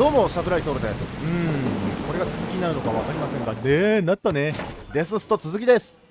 どうも櫻井トオルです。これが続きになるのか分かりませんが、なったね。デススト続きです。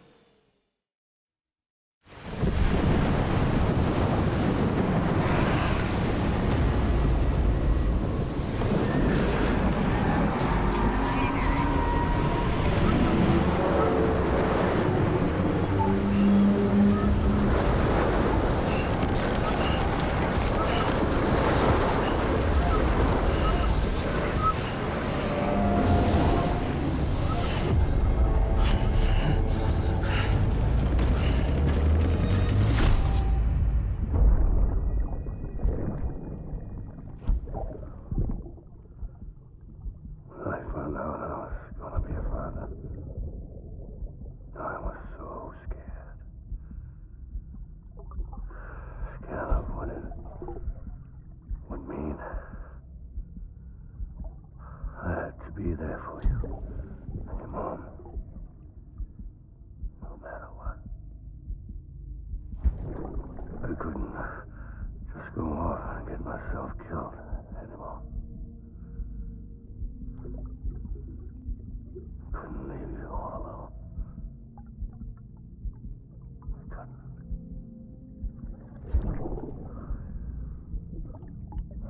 Be there for you and your mom, no matter what. I couldn't just go off and get myself killed anymore. Couldn't leave you all alone. I couldn't.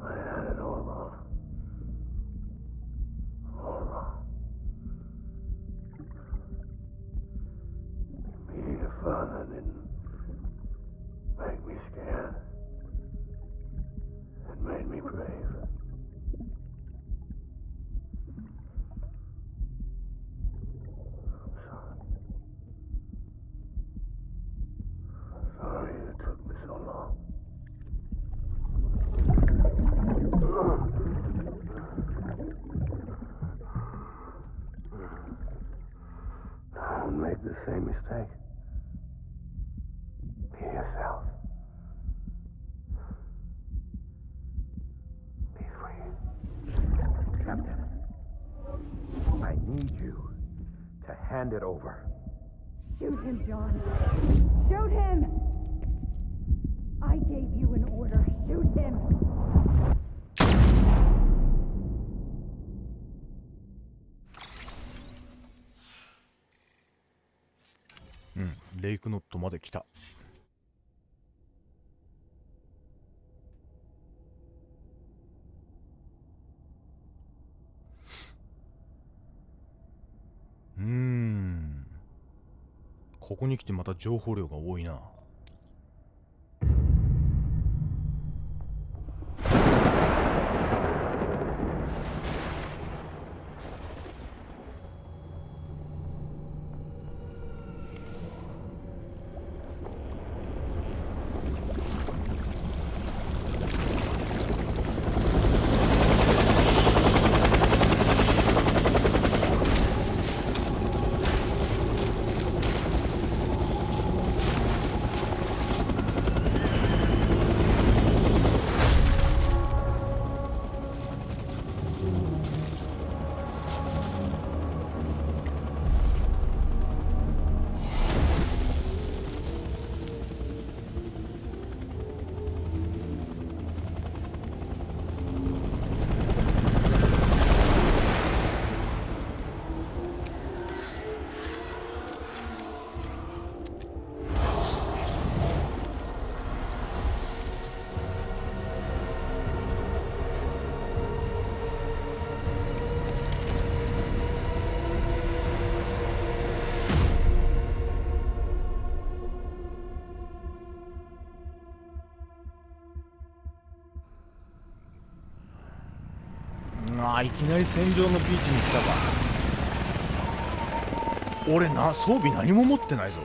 I had it all wrong. All wrong. Being a father didn't make me scared. It made me brave. I'm sorry. I'm sorry it took me so long. Don't make the same mistake. Be yourself. Be free. Captain, I need you to hand it over. Shoot him, John. Shoot him! I gave you an order. Shoot him! レイクノットまで来た。ここに来てまた情報量が多いな。いきなり戦場のビーチに来たか。俺装備何も持ってないぞ。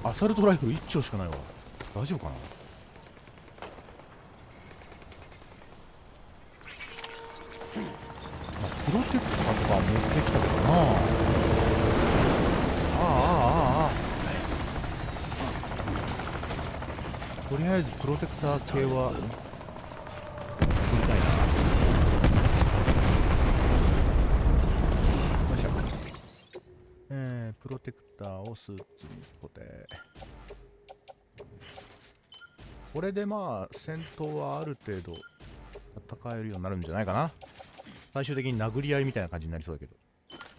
アサルトライフル1丁しかないわ。大丈夫かな。プロテクターとか持ってきたけどな。とりあえずプロテクター系は取りたいな。プロテクターをスーツに固定。これでまあ戦闘はある程度戦えるようになるんじゃないかな。最終的に殴り合いみたいな感じになりそうだけど。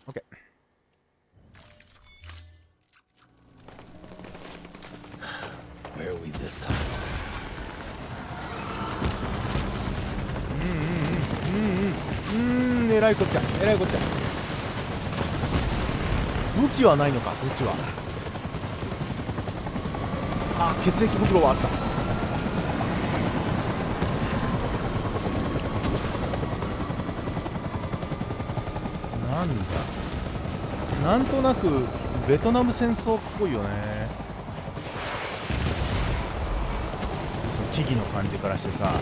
OK。 Where are we this time? えらいこっちゃ、えらいこっちゃ。武器はないのか、こっちは。あ、血液袋はあった。なんだ、なんとなくベトナム戦争っぽいよね。その木々の感じからしてさ。あ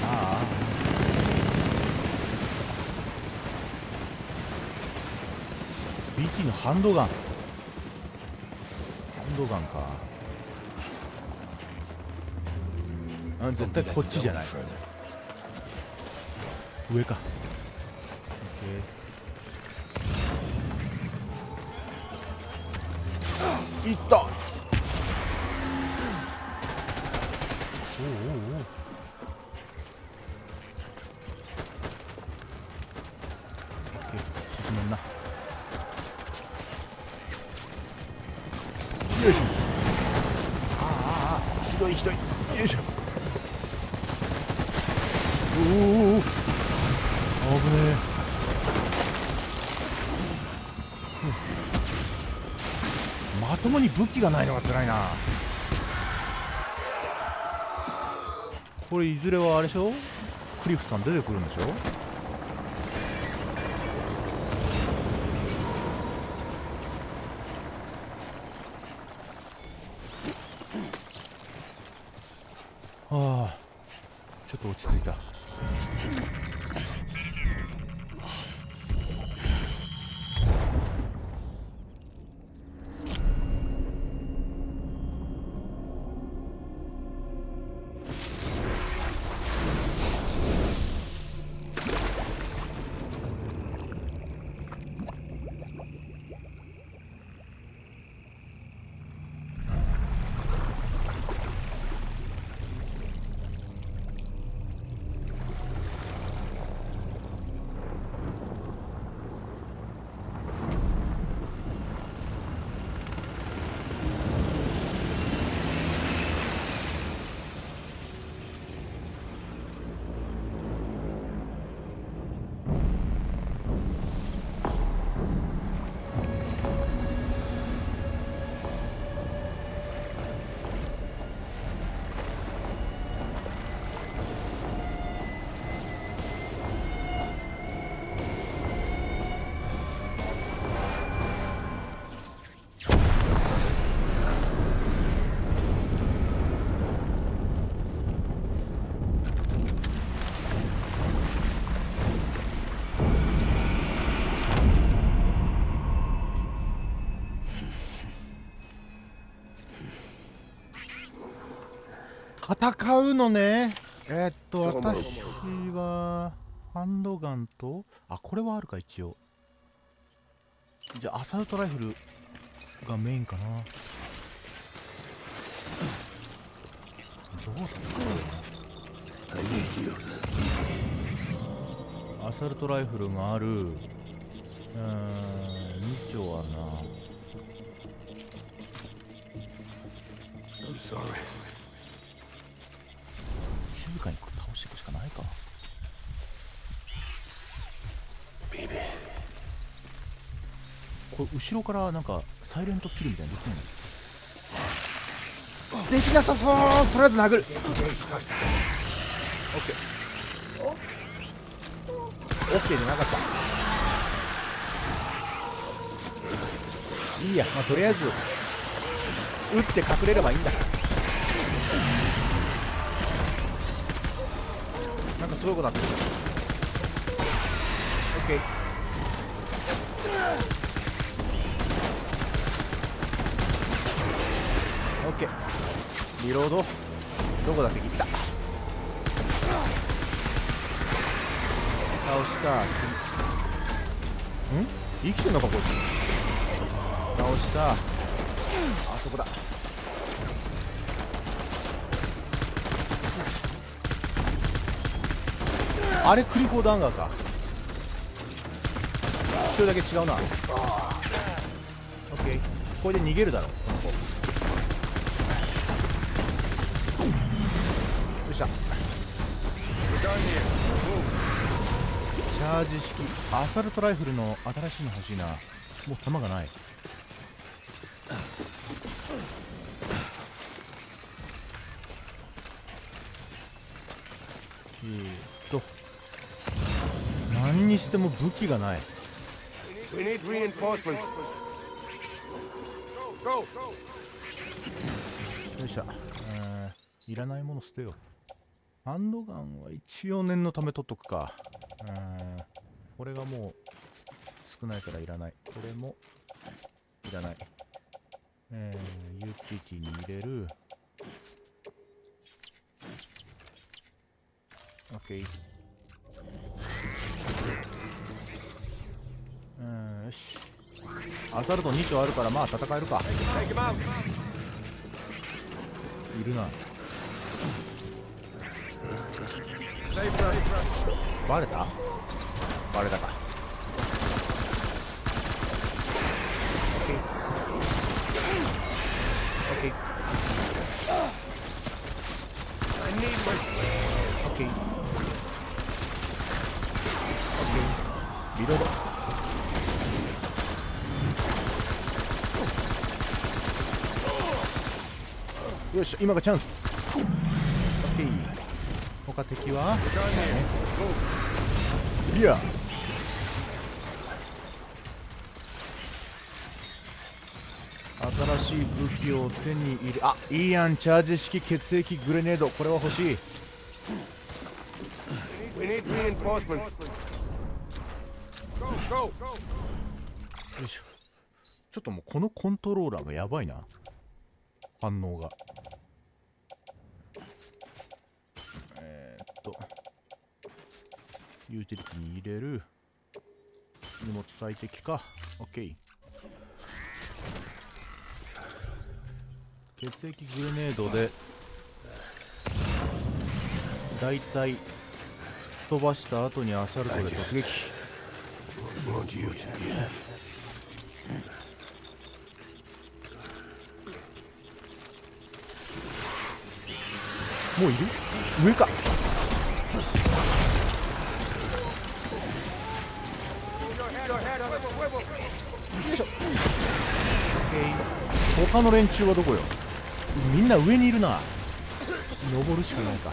あ、BT のハンドガン、ハンドガンか。あ、絶対こっちじゃない。上か。いった。おうおうおう。オッケー、進めんな。よいしょ。ああ、ひどいひどい。よいしょ。おおおお、危ねえ。まともに武器がないのが辛いな。これいずれはあれでしょ、クリフさん出てくるんでしょ。はあ、ちょっと落ち着いた。戦うのね。私はハンドガンと、あ、これはあるか一応。じゃあアサルトライフルがメインかな。どうする？アサルトライフルがある。2丁あるな。I'm sorry. 静かに倒していくしかないか。これ後ろからなんかサイレントキルみたいにできないの？できなさそう。とりあえず殴る。オッケー。オッケーじゃなかった。いいや、まあ、とりあえず撃って隠れればいいんだ。なんかすごいことなってる。オッケー。オッケー。リロード。どこだって来た。倒した。ん？生きてんのかこいつ。倒した。あそこだ。あれクリフォードアンガーか。一人だけ違うな。オッケー、これで逃げるだろこの子。よっしゃ。チャージ式アサルトライフルの新しいの欲しいな。もう弾がない。何にしても武器がない。We need reinforcements. よいしょ。いらないもの捨てよう。ハンドガンは一応念のため取っとくか。これがもう少ないからいらない。これもいらない。ユーティリティに入れる。OK。よし。アサルト2丁あるからまあ戦えるか。いるな。バレた？バレたか。OK。リロード。よし、今がチャンス。OK。他敵は？いや。新しい武器を手に入れ、あ、いいやん。チャージ式血液グレネード、これは欲しい。よいしょ。ちょっともうこのコントローラーがやばいな、反応が。ユーティリティに入れる。荷物最適か。 OK。血液グレネードでだいたい飛ばした後にアサルトで突撃。もういる？上か。よいしょ。 OK。 他の連中はどこよ。みんな上にいるな。登るしかないか。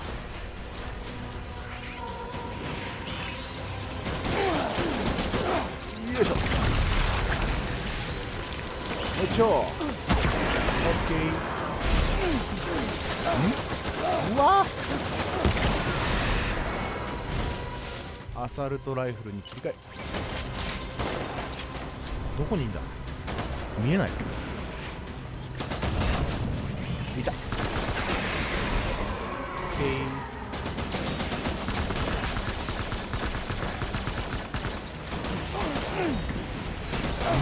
よいしょ。よいしょ。 OK。 うわアサルトライフルに切り替え。どこにいんだ？見えない。いた。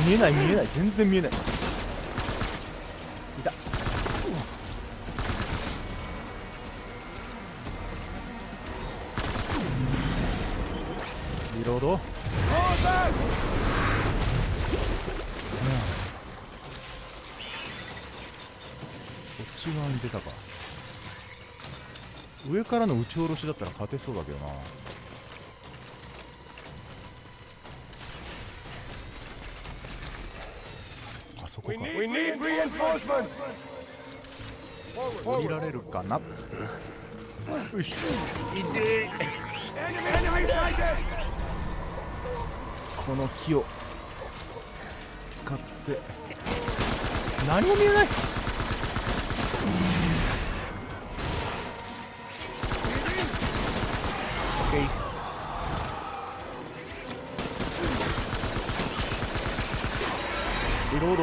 見えない見えない、全然見えない。いた。リロード。こっち側に出たか。上からの撃ち下ろしだったら勝てそうだけどな。あそこか。降りられるかな。よし。この木を使って何も見えない。リロード。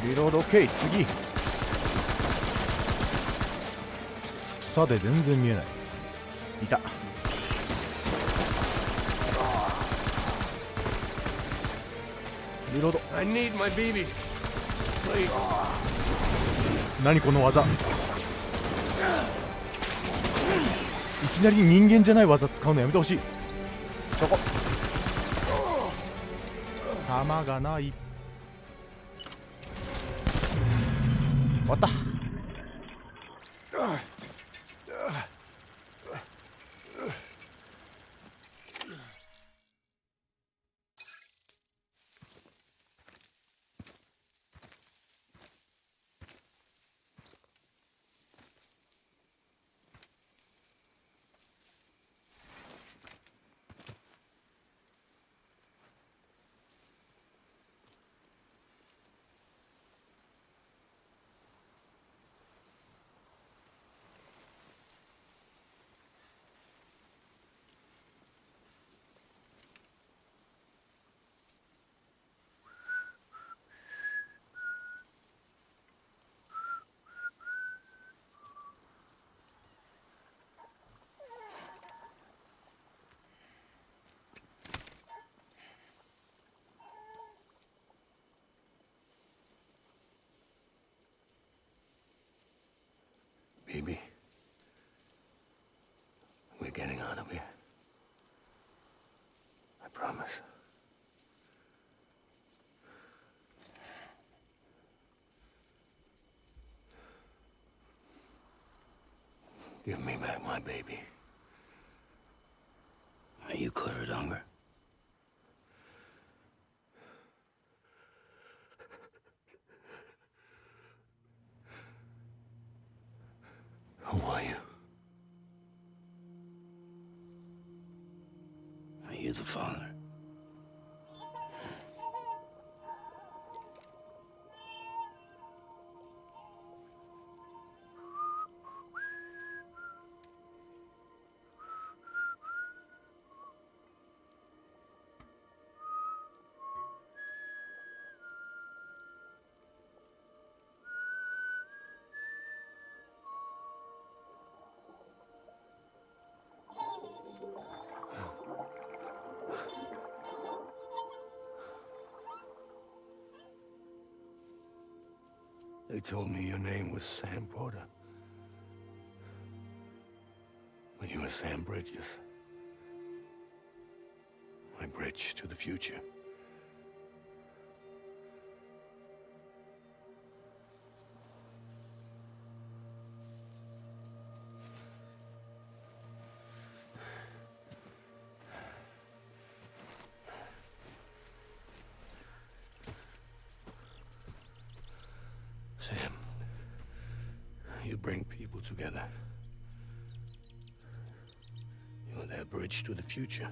リロード。 OK。 次。草で全然見えない。いた。リリロード。 I need my BB. Please. 何この技。いきなり人間じゃない技使うのやめてほしい。そこ。弾がない。終わった。BB, we're getting out of here. I promise. Give me back my baby. Are you clear of hunger? Who are you? Are you the father? They told me your name was Sam Porter. But you were Sam Bridges. My bridge to the future. Sam, you bring people together. You're their bridge to the future.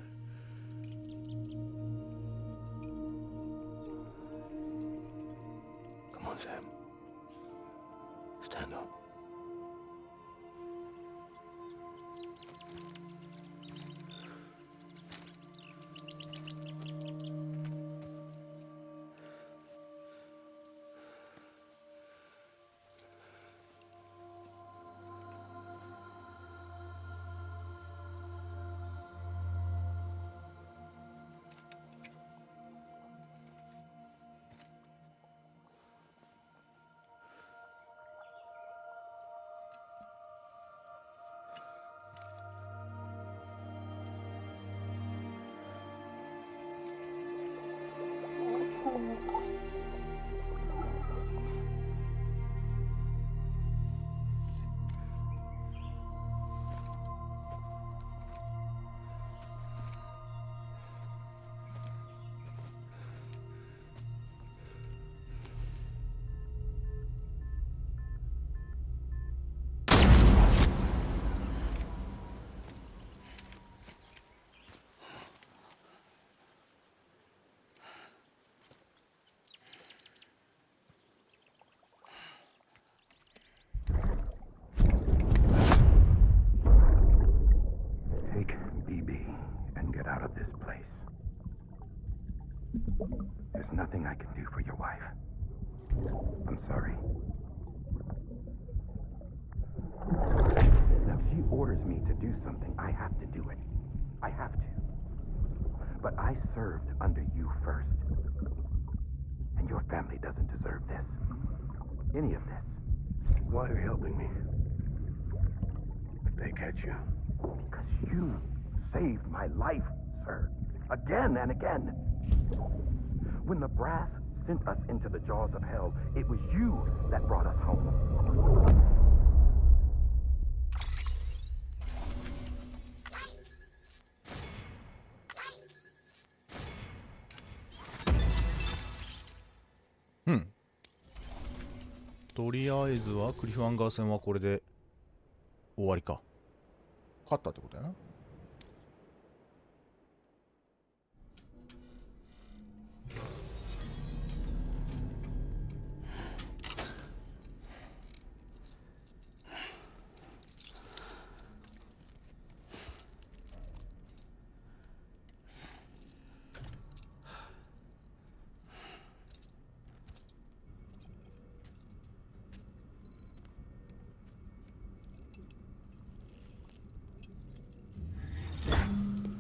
Come on, Sam. Stand up. There's nothing I can do for your wife. I'm sorry. Now, if she orders me to do something, I have to do it. I have to. But I served under you first. any of this. Why are you helping me? If they catch you. Because you saved my life, sir. Again and again. When the brass sent us into the jaws of hell, it was you that brought us home. Hmm. とりあえずはクリフハンガー戦はこれで終わりか。勝ったってことやな。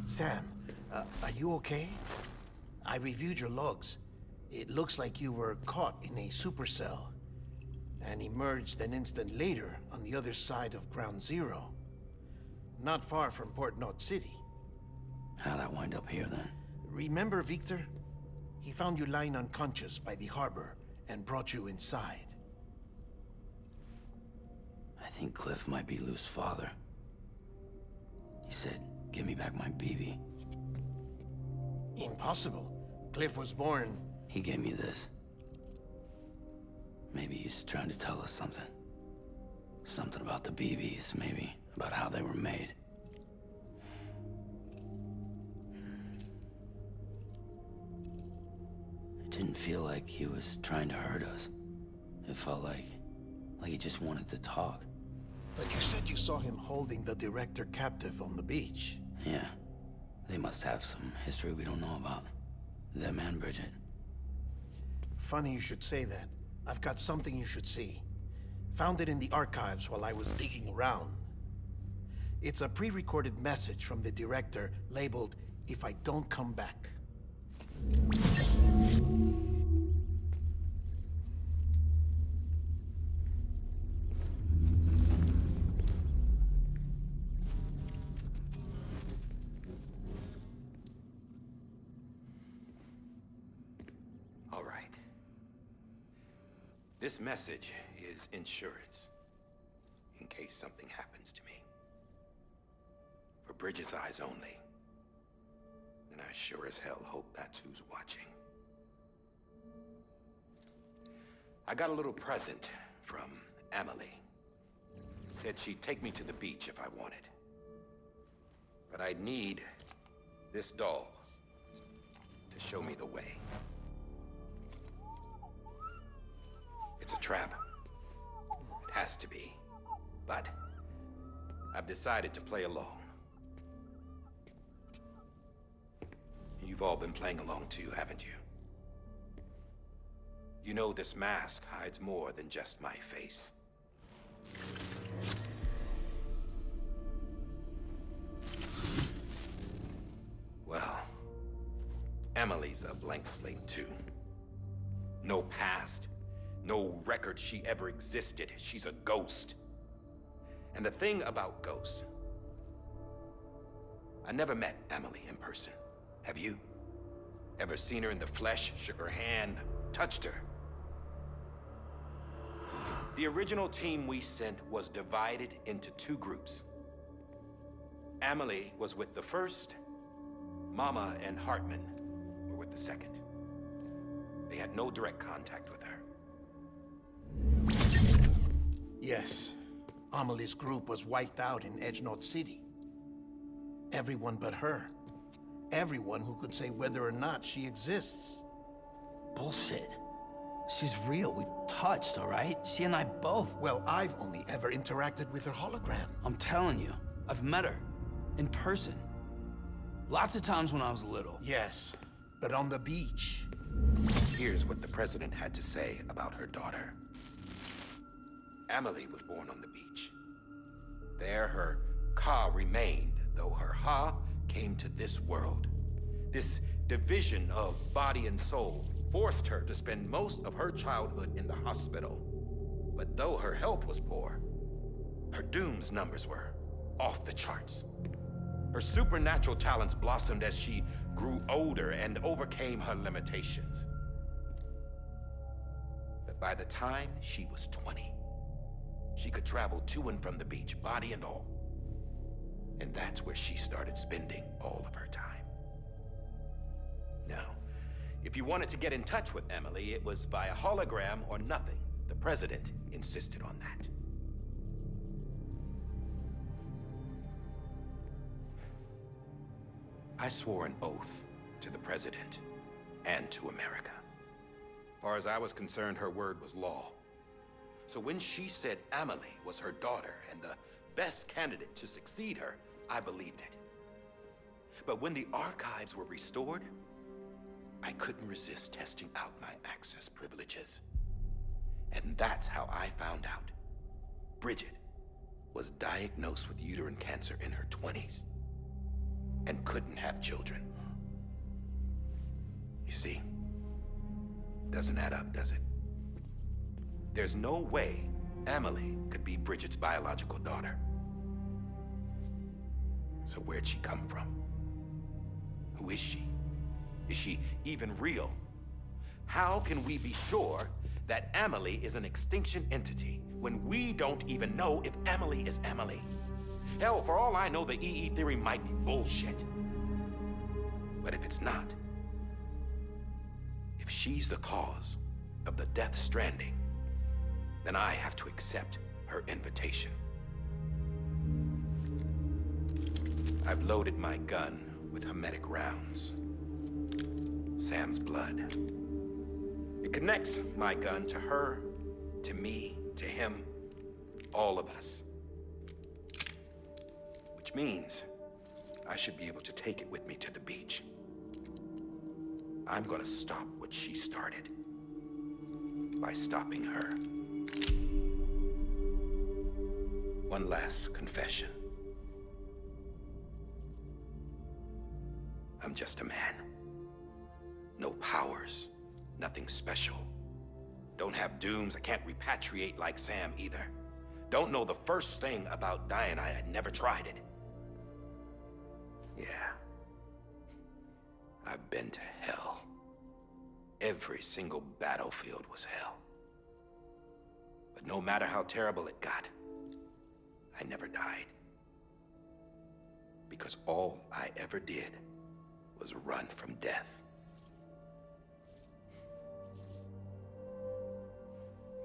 Sam, are you okay? I reviewed your logs. It looks like you were caught in a supercell and emerged an instant later on the other side of Ground Zero. Not far from Port Knot City. How'd I wind up here then? Remember Victor? He found you lying unconscious by the harbor and brought you inside. I think Cliff might be Lou's father. He said, "Give me back my BB." Impossible. Cliff was born... He gave me this. Maybe he's trying to tell us something. Something about the BBs, maybe. About how they were made. It didn't feel like he was trying to hurt us. It felt like he just wanted to talk. But you said you saw him holding the director captive on the beach. Yeah. They must have some history we don't know about. Them and Bridget. Funny you should say that. I've got something you should see. Found it in the archives while I was digging around. It's a pre-recorded message from the director labeled, "If I don't come back." All right. This message is insurance, in case something happens to me. For Bridget's eyes only. And I sure as hell hope that's who's watching. I got a little present from Emily. Said she'd take me to the beach if I wanted. But I'd need this doll to show me the way. It's a trap. It has to be. But I've decided to play along. You've all been playing along too, haven't you? You know this mask hides more than just my face. Well, Emily's a blank slate too. No past, no record she ever existed. She's a ghost. And the thing about ghosts, I never met Emily in person. Have you? Ever seen her in the flesh, shook her hand, touched her? The original team we sent was divided into two groups. Emily was with the first. Mama and Hartman were with the second. They had no direct contact with her. Yes. Amelie's group was wiped out in Edge Knot City. Everyone but her. Everyone who could say whether or not she exists. Bullshit. She's real. We've touched, all right? She and I both. Well, I've only ever interacted with her hologram. I'm telling you, I've met her. In person. Lots of times when I was little. Yes, but on the beach. Here's what the president had to say about her daughter. Emily was born on the beach. There her Ka remained, though her Ha came to this world. This division of body and soul forced her to spend most of her childhood in the hospital. But though her health was poor, her doom's numbers were off the charts. Her supernatural talents blossomed as she grew older and overcame her limitations. But by the time she was 20, she could travel to and from the beach, body and all. And that's where she started spending all of her time. Now, if you wanted to get in touch with Emily, it was via hologram or nothing. The president insisted on that. I swore an oath to the president and to America. As far as I was concerned, her word was law. So when she said Emily was her daughter and the best candidate to succeed her, I believed it. But when the archives were restored, I couldn't resist testing out my access privileges. And that's how I found out Bridget was diagnosed with uterine cancer in her 20s and couldn't have children. You see, doesn't add up, does it? There's no way Emily could be Bridget's biological daughter. So where'd she come from? Who is she? Is she even real? How can we be sure that Emily is an extinction entity when we don't even know if Emily is Emily? Hell, for all I know, the EE theory might be bullshit. But if it's not, if she's the cause of the Death Stranding, then I have to accept her invitation. I've loaded my gun with hermetic rounds. Sam's blood. It connects my gun to her, to me, to him, all of us. Which means I should be able to take it with me to the beach. I'm gonna stop what she started by stopping her. One last confession. I'm just a man. No powers, nothing special. Don't have dooms, I can't repatriate like Sam either. Don't know the first thing about dying, I had never tried it. Yeah. I've been to hell. Every single battlefield was hell. But no matter how terrible it got, I never died. Because all I ever did was run from death.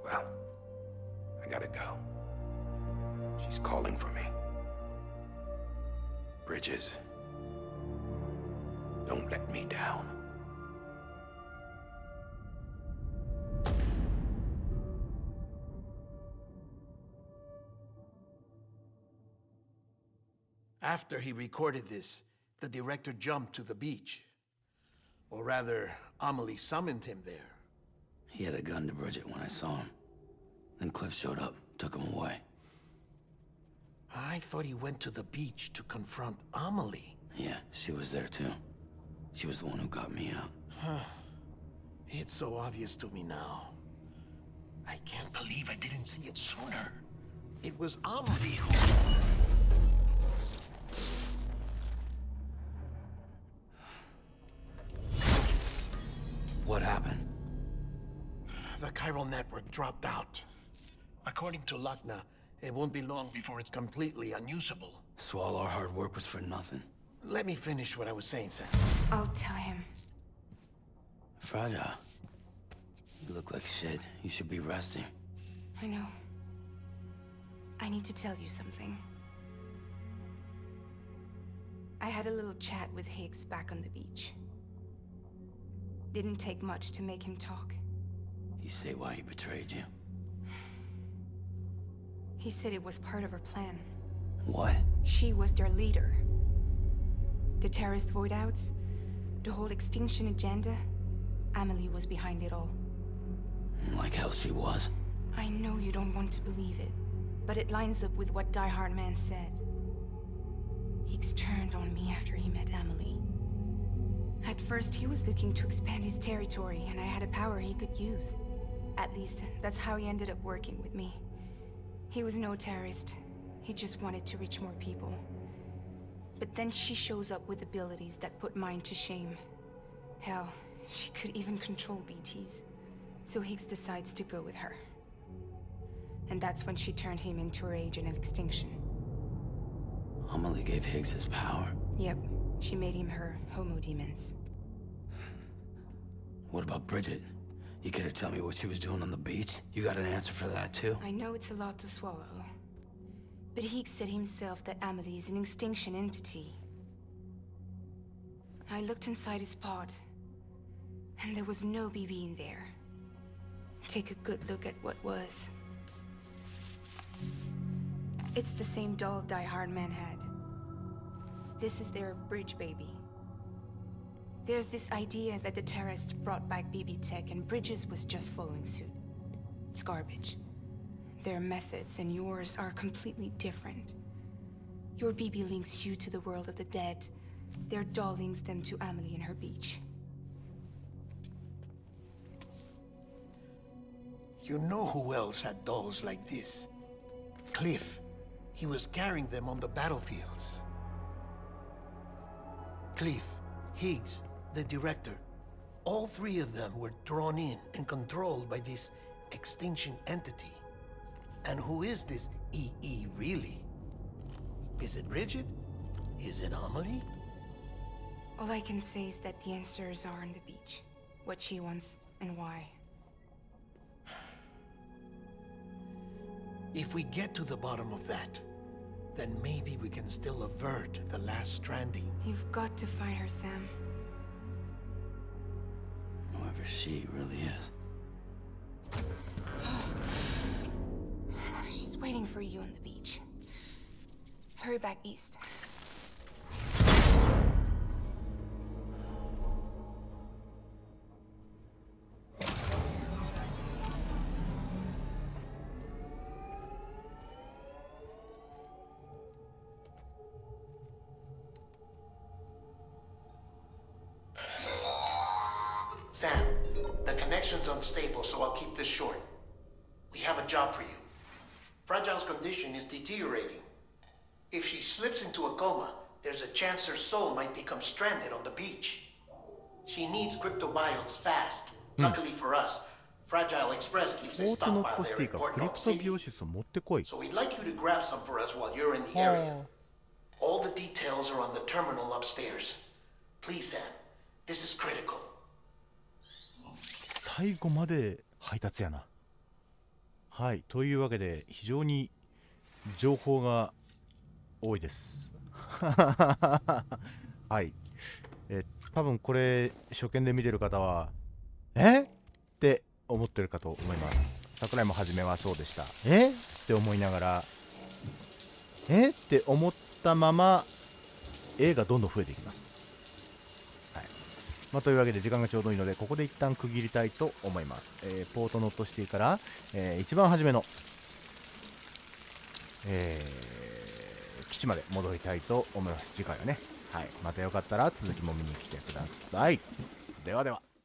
Well, I gotta go. She's calling for me. Bridges, don't let me down. After he recorded this, the director jumped to the beach. Or rather, Amelie summoned him there. He had a gun to Bridget when I saw him. Then Cliff showed up, took him away. I thought he went to the beach to confront Amelie. Yeah, she was there too. She was the one who got me out. It's so obvious to me now. I can't believe I didn't see it sooner. It was Amelie who... What happened? The chiral network dropped out. According to Lakna, it won't be long before it's completely unusable. So all our hard work was for nothing. Let me finish what I was saying, Sam. I'll tell him. Fragile. You look like shit. You should be resting. I know. I need to tell you something. I had a little chat with Higgs back on the beach. Didn't take much to make him talk. You say why he betrayed you? He said it was part of her plan. What? She was their leader. The terrorist void outs, the whole extinction agenda, Amelie was behind it all. Like hell she was. I know you don't want to believe it, but it lines up with what Die Hard Man said. Higgs turned on me after he met Amelie. At first, he was looking to expand his territory, and I had a power he could use. At least, that's how he ended up working with me. He was no terrorist. He just wanted to reach more people. But then she shows up with abilities that put mine to shame. Hell, she could even control BTs. So Higgs decides to go with her. And that's when she turned him into her agent of extinction. Amelie gave Higgs his power? Yep, she made him her homo demons. What about Bridget? You care to tell me what she was doing on the beach? You got an answer for that too? I know it's a lot to swallow. But Higgs said himself that Amelie is an extinction entity. I looked inside his pod, and there was no BB in there. Take a good look at what was. It's the same doll Die Hard Man had. This is their bridge baby. There's this idea that the terrorists brought back BB tech and Bridges was just following suit. It's garbage. Their methods and yours are completely different. Your BB links you to the world of the dead. Their doll links them to Amelie and her beach. You know who else had dolls like this? Cliff. He was carrying them on the battlefields. Cliff, Higgs, the director. All three of them were drawn in and controlled by this extinction entity. And who is this EE really? Is it Bridget? Is it Amelie? All I can say is that the answers are on the beach. What she wants and why. If we get to the bottom of that, then maybe we can still avert the last stranding. You've got to find her, Sam. Whoever she really is. She's waiting for you on the beach. Hurry back east. Sam, the connection's unstable, so I'll keep this short. We have a job for you. Fragile's condition is deteriorating. If she slips into a coma, there's a chance her soul might become stranded on the beach. She needs cryptobiotes fast. Luckily for us, Fragile Express keeps a ポートノッ stockpile トシ there ティ in か Port クリ Rock プト City. ビオシスを持ってこい。 So we'd like you to grab some for us while you're in the area. All the details are on the terminal upstairs. Please, Sam. This is critical. 最後まで配達やな。はい、というわけで非常に情報が多いです。はい、多分これ初見で見てる方はって思ってるかと思います。桜井も初めはそうでした。って思いながらって思ったまま絵がどんどん増えていきます。というわけで時間がちょうどいいのでここで一旦区切りたいと思います。ポートノットシティから、一番初めの、基地まで戻りたいと思います。次回はね、はい、またよかったら続きも見に来てください。ではでは。